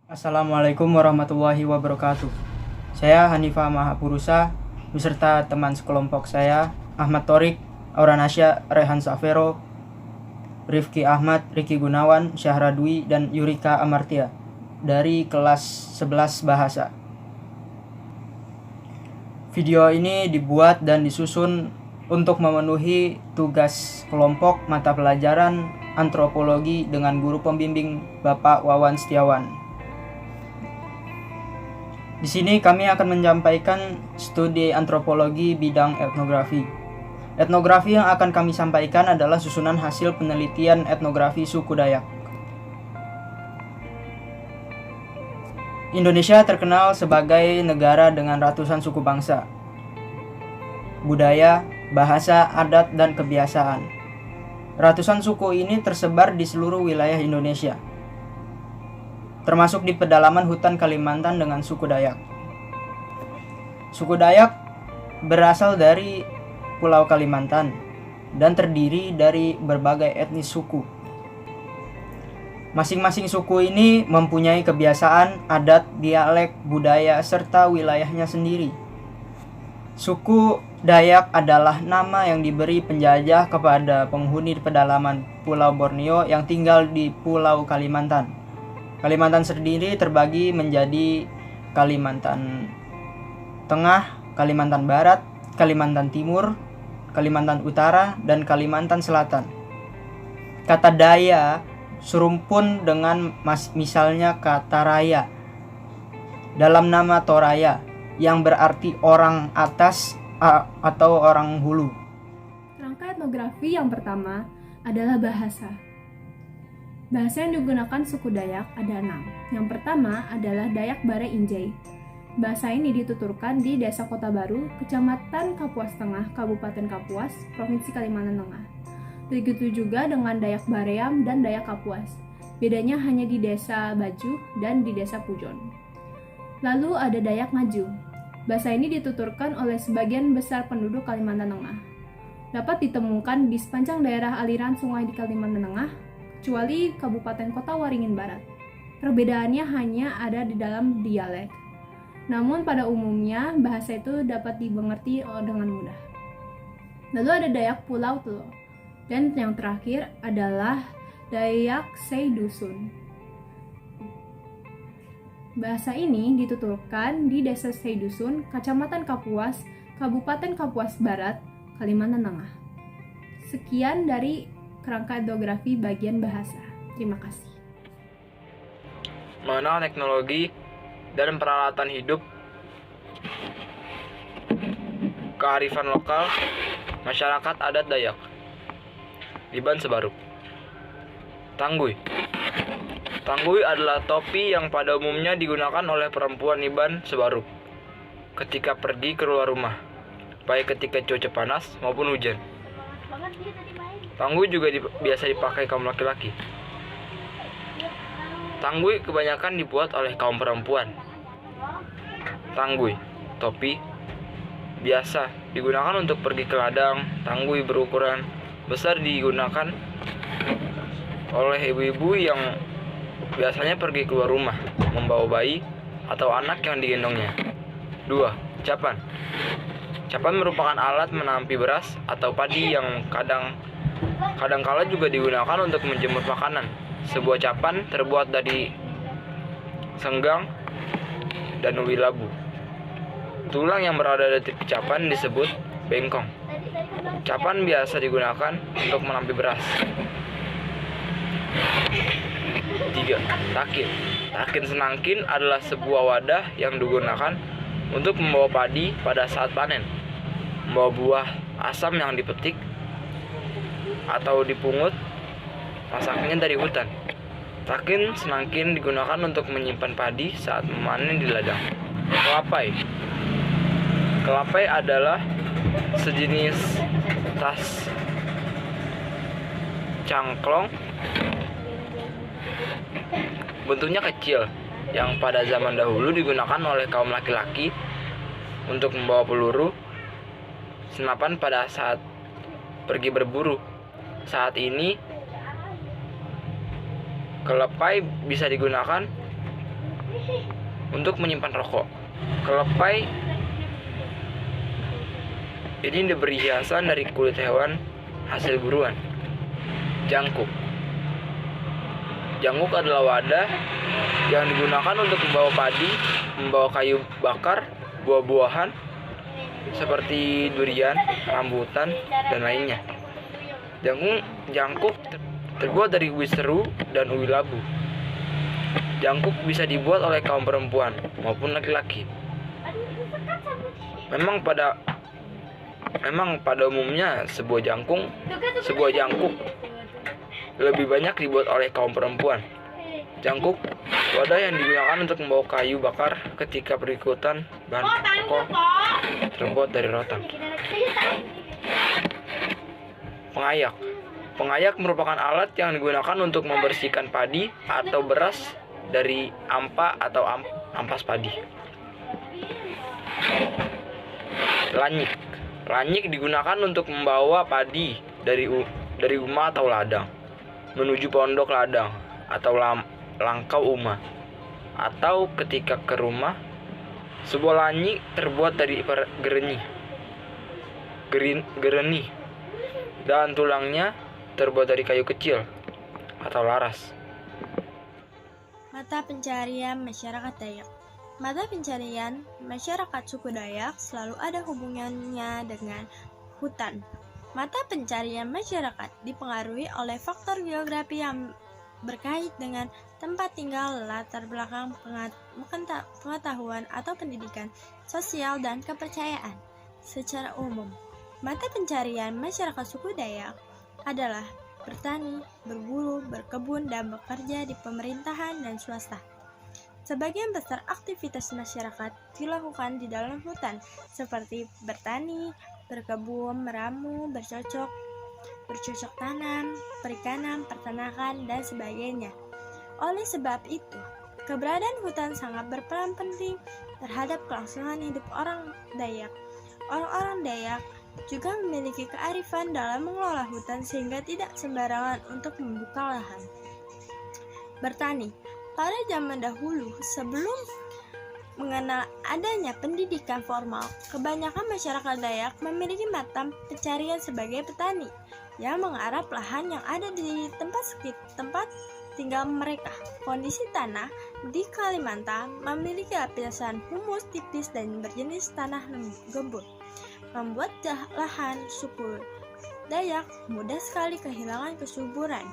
Assalamualaikum warahmatullahi wabarakatuh. Saya Hanifah Mahapurusa beserta teman sekelompok saya Ahmad Torik, Auranasya, Rehan Safero, Rifki Ahmad, Riki Gunawan, Syahra Dwi, dan Yurika Amartia dari kelas 11 Bahasa. Video ini dibuat dan disusun untuk memenuhi tugas kelompok mata pelajaran antropologi dengan guru pembimbing Bapak Wawan Setiawan. Di sini kami akan menyampaikan studi antropologi bidang etnografi. Etnografi yang akan kami sampaikan adalah susunan hasil penelitian etnografi suku Dayak. Indonesia terkenal sebagai negara dengan ratusan suku bangsa, budaya, bahasa, adat, dan kebiasaan. Ratusan suku ini tersebar di seluruh wilayah Indonesia, termasuk di pedalaman hutan Kalimantan dengan suku Dayak. Suku Dayak berasal dari Pulau Kalimantan dan terdiri dari berbagai etnis suku. Masing-masing suku ini mempunyai kebiasaan, adat, dialek, budaya, serta wilayahnya sendiri. Suku Dayak adalah nama yang diberi penjajah kepada penghuni pedalaman Pulau Borneo yang tinggal di Pulau Kalimantan. Kalimantan sendiri terbagi menjadi Kalimantan Tengah, Kalimantan Barat, Kalimantan Timur, Kalimantan Utara, dan Kalimantan Selatan. Kata Daya serumpun dengan misalnya kata Raya dalam nama Toraya yang berarti orang atas atau orang hulu. Rangka etnografi yang pertama adalah bahasa. Bahasa yang digunakan suku Dayak ada 6. Yang pertama adalah Dayak Bare Injai. Bahasa ini dituturkan di Desa Kota Baru, Kecamatan Kapuas Tengah, Kabupaten Kapuas, Provinsi Kalimantan Tengah. Begitu juga dengan Dayak Baream dan Dayak Kapuas. Bedanya hanya di Desa Baju dan di Desa Pujon. Lalu ada Dayak Ngaju. Bahasa ini dituturkan oleh sebagian besar penduduk Kalimantan Tengah. Dapat ditemukan di sepanjang daerah aliran sungai di Kalimantan Tengah, kecuali Kabupaten Kota Waringin Barat. Perbedaannya hanya ada di dalam dialek. Namun pada umumnya bahasa itu dapat dimengerti dengan mudah. Lalu ada Dayak Pulau Telo. Dan yang terakhir adalah Dayak Seidusun. Bahasa ini dituturkan di Desa Seidusun, Kecamatan Kapuas, Kabupaten Kapuas Barat, Kalimantan Tengah. Sekian dari kerangka etnografi bagian bahasa. Terima kasih. Mengenal teknologi dan peralatan hidup, kearifan lokal, masyarakat adat Dayak. Iban Sebaruk. Tangguy. Tangguy adalah topi yang pada umumnya digunakan oleh perempuan Iban Sebaruk ketika pergi keluar rumah, baik ketika cuaca panas maupun hujan. Tangguy juga biasa dipakai kaum laki-laki. Tangguy kebanyakan dibuat oleh kaum perempuan. Tangguy, topi, biasa digunakan untuk pergi ke ladang. Tangguy berukuran besar digunakan oleh ibu-ibu yang biasanya pergi keluar rumah, membawa bayi atau anak yang digendongnya. 2. Capan. Capan merupakan alat menampi beras atau padi yang kadang-kala juga digunakan untuk menjemur makanan. Sebuah capan terbuat dari senggang dan ubi labu. Tulang yang berada di tepi capan disebut bengkong. Capan biasa digunakan untuk menampi beras. 3. Takin. Takin senangkin adalah sebuah wadah yang digunakan untuk membawa padi pada saat panen, membawa buah asam yang dipetik atau dipungut masaknya dari hutan. Takin senangkin digunakan untuk menyimpan padi saat memanen di ladang. Kelapai. Kelapai adalah sejenis tas cangklong bentuknya kecil yang pada zaman dahulu digunakan oleh kaum laki-laki untuk membawa peluru, senapan pada saat pergi berburu. Saat ini kelepai bisa digunakan untuk menyimpan rokok. Kelepai ini diberi hiasan dari kulit hewan hasil buruan. Jangkuk. Jangkuk adalah wadah yang digunakan untuk membawa padi, membawa kayu bakar, buah-buahan seperti durian, rambutan, dan lainnya. Jangkuk terbuat dari ubi seru dan ubi labu. Jangkuk bisa dibuat oleh kaum perempuan maupun laki-laki. Memang pada umumnya sebuah jangkuk lebih banyak dibuat oleh kaum perempuan. Jangkuk wadah yang digunakan untuk membawa kayu bakar ketika berikutan bahan pokok terbuat dari rotan. Pengayak merupakan alat yang digunakan untuk membersihkan padi atau beras dari ampa atau ampas padi. Lanyik digunakan untuk membawa padi dari uma atau ladang menuju pondok ladang atau langkau uma, atau ketika ke rumah. Sebuah lanyik terbuat dari gereni dan tulangnya terbuat dari kayu kecil atau laras. Mata pencarian masyarakat Dayak. Mata pencarian masyarakat suku Dayak selalu ada hubungannya dengan hutan. Mata pencarian masyarakat dipengaruhi oleh faktor geografi yang berkait dengan tempat tinggal, latar belakang, pengetahuan atau pendidikan, sosial, dan kepercayaan. Secara umum, mata pencarian masyarakat suku Dayak adalah bertani, berburu, berkebun, dan bekerja di pemerintahan dan swasta. Sebagian besar aktivitas masyarakat dilakukan di dalam hutan, seperti bertani, berkebun, meramu, bercocok tanam, perikanan, peternakan, dan sebagainya. Oleh sebab itu, keberadaan hutan sangat berperan penting terhadap kelangsungan hidup orang Dayak. Orang-orang Dayak juga memiliki kearifan dalam mengelola hutan sehingga tidak sembarangan untuk membuka lahan. Bertani. Pada zaman dahulu, sebelum mengenal adanya pendidikan formal, kebanyakan masyarakat Dayak memiliki mata pencarian sebagai petani yang menggarap lahan yang ada di tempat tinggal mereka. Kondisi tanah di Kalimantan memiliki lapisan humus tipis dan berjenis tanah gembur, membuat lahan suku Dayak mudah sekali kehilangan kesuburan.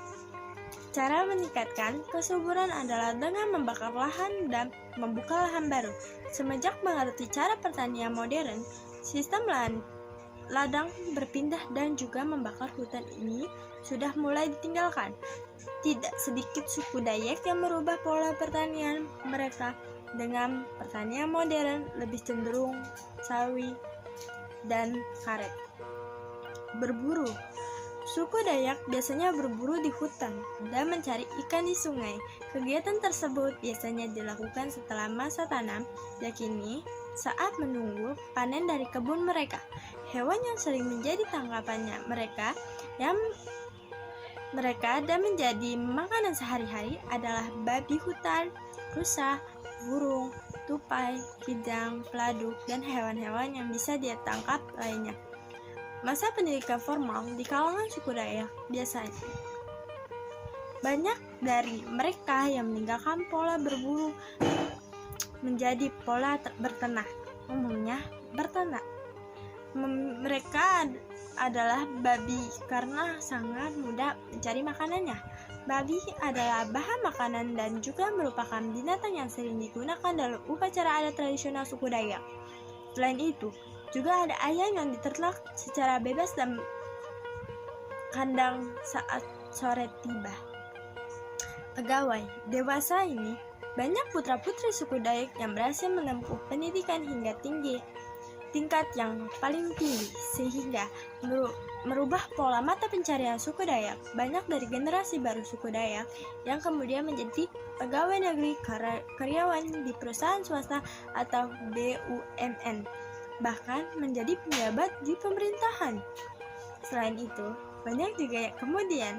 Cara meningkatkan kesuburan adalah dengan membakar lahan dan membuka lahan baru. Semenjak mengerti cara pertanian modern, sistem ladang berpindah dan juga membakar hutan ini sudah mulai ditinggalkan. Tidak sedikit suku Dayak yang merubah pola pertanian mereka dengan pertanian modern lebih cenderung sawi dan karet. Berburu. Suku Dayak biasanya berburu di hutan dan mencari ikan di sungai. Kegiatan tersebut biasanya dilakukan setelah masa tanam, yakni saat menunggu panen dari kebun mereka. Hewan yang sering menjadi tangkapannya mereka dan menjadi makanan sehari-hari adalah babi hutan, rusa, burung, tupai, kidang, peladuk, dan hewan-hewan yang bisa dia tangkap lainnya. Masa pendidikan formal di kalangan suku Dayak biasanya banyak dari mereka yang meninggalkan pola berburu menjadi pola berternak. Umumnya berternak. Mereka adalah babi karena sangat mudah mencari makanannya. Babi adalah bahan makanan dan juga merupakan binatang yang sering digunakan dalam upacara adat tradisional suku Dayak. Selain itu, juga ada ayam yang diternak secara bebas dan kandang saat sore tiba. Pegawai dewasa ini, banyak putra-putri suku Dayak yang berhasil menempuh pendidikan hingga tingkat yang paling tinggi, sehingga merubah pola mata pencarian suku Dayak. Banyak dari generasi baru suku Dayak yang kemudian menjadi pegawai negeri, karyawan di perusahaan swasta atau BUMN, bahkan menjadi pejabat di pemerintahan. Selain itu, banyak juga yang kemudian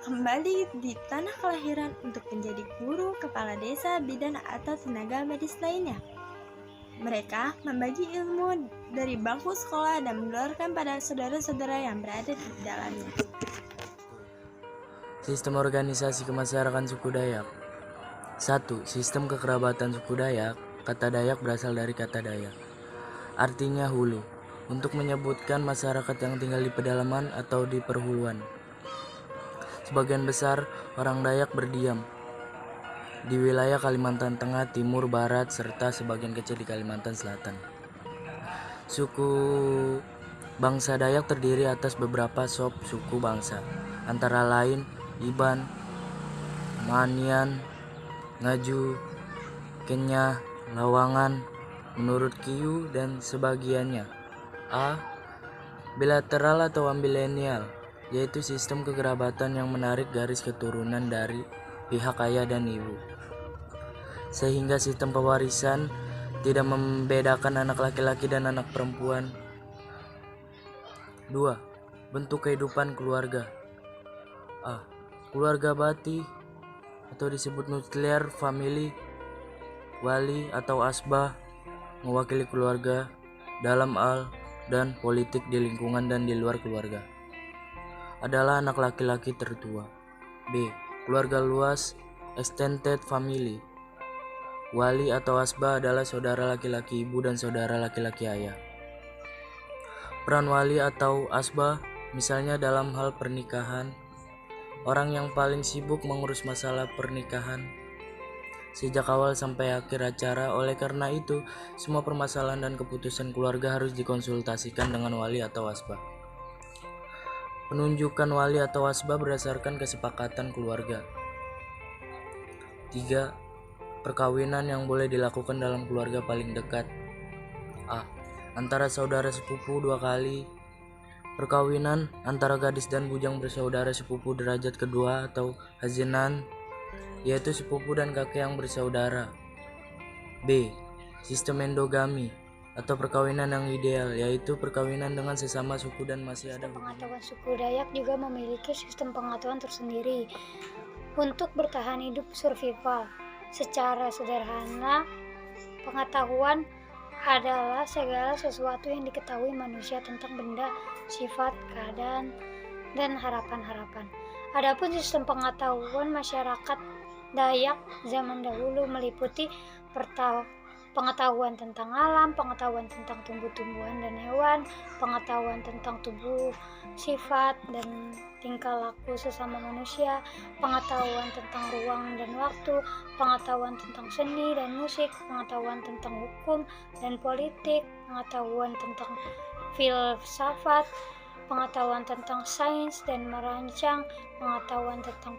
kembali di tanah kelahiran untuk menjadi guru, kepala desa, bidan, atau tenaga medis lainnya. Mereka membagi ilmu dari bangku sekolah dan menularkan pada saudara-saudara yang berada di dalamnya. Sistem organisasi kemasyarakatan suku Dayak. 1. Sistem kekerabatan suku Dayak. Kata Dayak berasal dari kata Dayak, artinya hulu, untuk menyebutkan masyarakat yang tinggal di pedalaman atau di perhuluan. Sebagian besar orang Dayak berdiam di wilayah Kalimantan Tengah, Timur, Barat, serta sebagian kecil di Kalimantan Selatan. Suku bangsa Dayak terdiri atas beberapa suku bangsa, antara lain Iban, Manian, Ngaju, Kenyah, Lawangan, menurut Kiyu dan sebagiannya. A. Bilateral atau ambilenial, yaitu sistem kekerabatan yang menarik garis keturunan dari pihak ayah dan ibu, sehingga sistem pewarisan tidak membedakan anak laki-laki dan anak perempuan. 2. Bentuk kehidupan keluarga. A. Keluarga Bati atau disebut nuclear family, wali atau asbah mewakili keluarga dalam hal dan politik di lingkungan dan di luar keluarga. Adalah anak laki-laki tertua. B. Keluarga luas extended family. Wali atau asbah adalah saudara laki-laki ibu dan saudara laki-laki ayah. Peran wali atau asbah misalnya dalam hal pernikahan, orang yang paling sibuk mengurus masalah pernikahan sejak awal sampai akhir acara. Oleh karena itu, semua permasalahan dan keputusan keluarga harus dikonsultasikan dengan wali atau asbah. Penunjukan wali atau asbah berdasarkan kesepakatan keluarga. 3. Perkawinan yang boleh dilakukan dalam keluarga paling dekat. A. Antara saudara sepupu 2 kali. Perkawinan antara gadis dan bujang bersaudara sepupu derajat kedua atau hazinan, yaitu sepupu dan kakek yang bersaudara. B. Sistem endogami atau perkawinan yang ideal, yaitu perkawinan dengan sesama suku dan masih ada hubungan. Pengetahuan suku Dayak juga memiliki sistem pengetahuan tersendiri untuk bertahan hidup survival. Secara sederhana, pengetahuan adalah segala sesuatu yang diketahui manusia tentang benda, sifat, keadaan, dan harapan-harapan. Adapun sistem pengetahuan masyarakat Dayak zaman dahulu meliputi pengetahuan tentang alam, pengetahuan tentang tumbuh-tumbuhan dan hewan, pengetahuan tentang tubuh, sifat, dan tingkah laku sesama manusia, pengetahuan tentang ruang dan waktu, pengetahuan tentang seni dan musik, pengetahuan tentang hukum dan politik, pengetahuan tentang filsafat, pengetahuan tentang sains dan merancang, pengetahuan tentang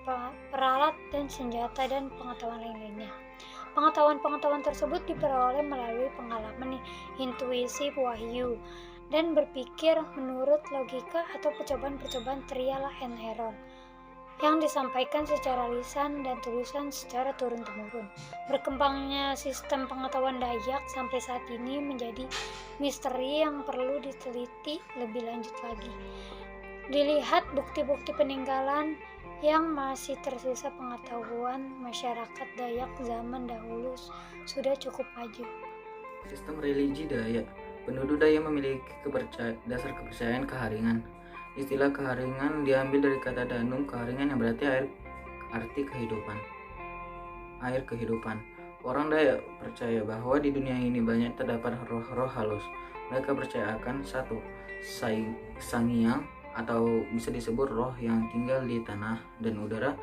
peralat dan senjata, dan pengetahuan lain-lainnya. Pengetahuan-pengetahuan tersebut diperoleh melalui pengalaman, intuisi, wahyu, dan berpikir menurut logika atau percobaan-percobaan trial and error yang disampaikan secara lisan dan tulisan secara turun-temurun. Berkembangnya sistem pengetahuan Dayak sampai saat ini menjadi misteri yang perlu diteliti lebih lanjut lagi. Dilihat bukti-bukti peninggalan yang masih tersisa, pengetahuan masyarakat Dayak zaman dahulu sudah cukup maju. Sistem religi Dayak. Penduduk Dayak memiliki dasar kepercayaan keharingan. Istilah keharingan diambil dari kata danum, keharingan yang berarti arti kehidupan. Air kehidupan. Orang Dayak percaya bahwa di dunia ini banyak terdapat roh-roh halus. Mereka percaya akan 1. Sangiang atau bisa disebut roh yang tinggal di tanah dan udara.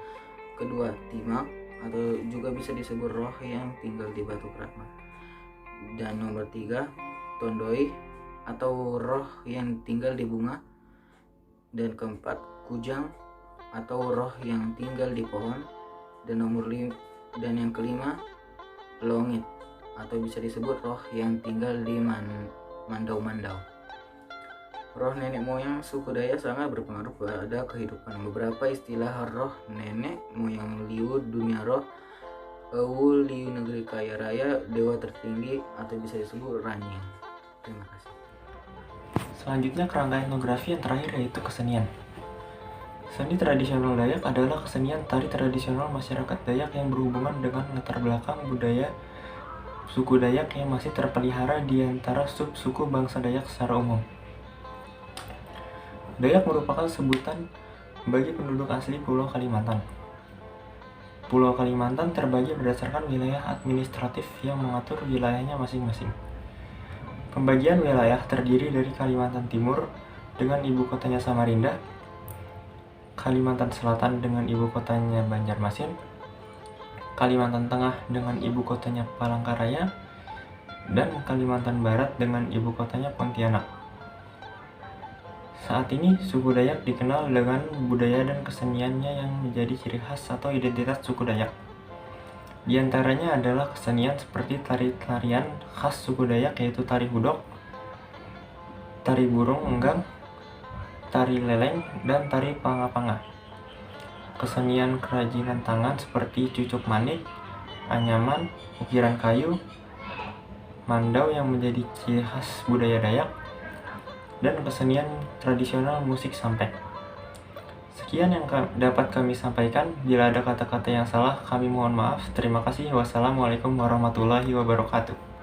2. Timang atau juga bisa disebut roh yang tinggal di batu keramat. Dan nomor 3. Tondoi atau roh yang tinggal di bunga. Dan 4. Kujang atau roh yang tinggal di pohon. Dan yang kelima, Longit atau bisa disebut roh yang tinggal di mandau-mandau. Roh nenek moyang suku Dayak sangat berpengaruh pada kehidupan. Beberapa istilah roh nenek moyang liu dunia roh, Ewu liu negeri kaya raya, dewa tertinggi atau bisa disebut Ranying. Terima kasih. Selanjutnya kerangka etnografi yang terakhir yaitu kesenian. Seni tradisional Dayak adalah kesenian tari tradisional masyarakat Dayak yang berhubungan dengan latar belakang budaya suku Dayak yang masih terpelihara di antara sub-suku bangsa Dayak secara umum. Dayak merupakan sebutan bagi penduduk asli Pulau Kalimantan. Pulau Kalimantan terbagi berdasarkan wilayah administratif yang mengatur wilayahnya masing-masing. Pembagian wilayah terdiri dari Kalimantan Timur dengan ibu kotanya Samarinda, Kalimantan Selatan dengan ibu kotanya Banjarmasin, Kalimantan Tengah dengan ibu kotanya Palangkaraya, dan Kalimantan Barat dengan ibu kotanya Pontianak. Saat ini, suku Dayak dikenal dengan budaya dan keseniannya yang menjadi ciri khas atau identitas suku Dayak. Di antaranya adalah kesenian seperti tari-tarian khas suku Dayak yaitu tari hudok, tari burung enggang, tari leleng, dan tari panga-panga. Kesenian kerajinan tangan seperti cucuk manik, anyaman, ukiran kayu, mandau yang menjadi ciri khas budaya Dayak, dan kesenian tradisional musik sampek. Sekian yang dapat kami sampaikan. Bila ada kata-kata yang salah, kami mohon maaf. Terima kasih. Wassalamualaikum warahmatullahi wabarakatuh.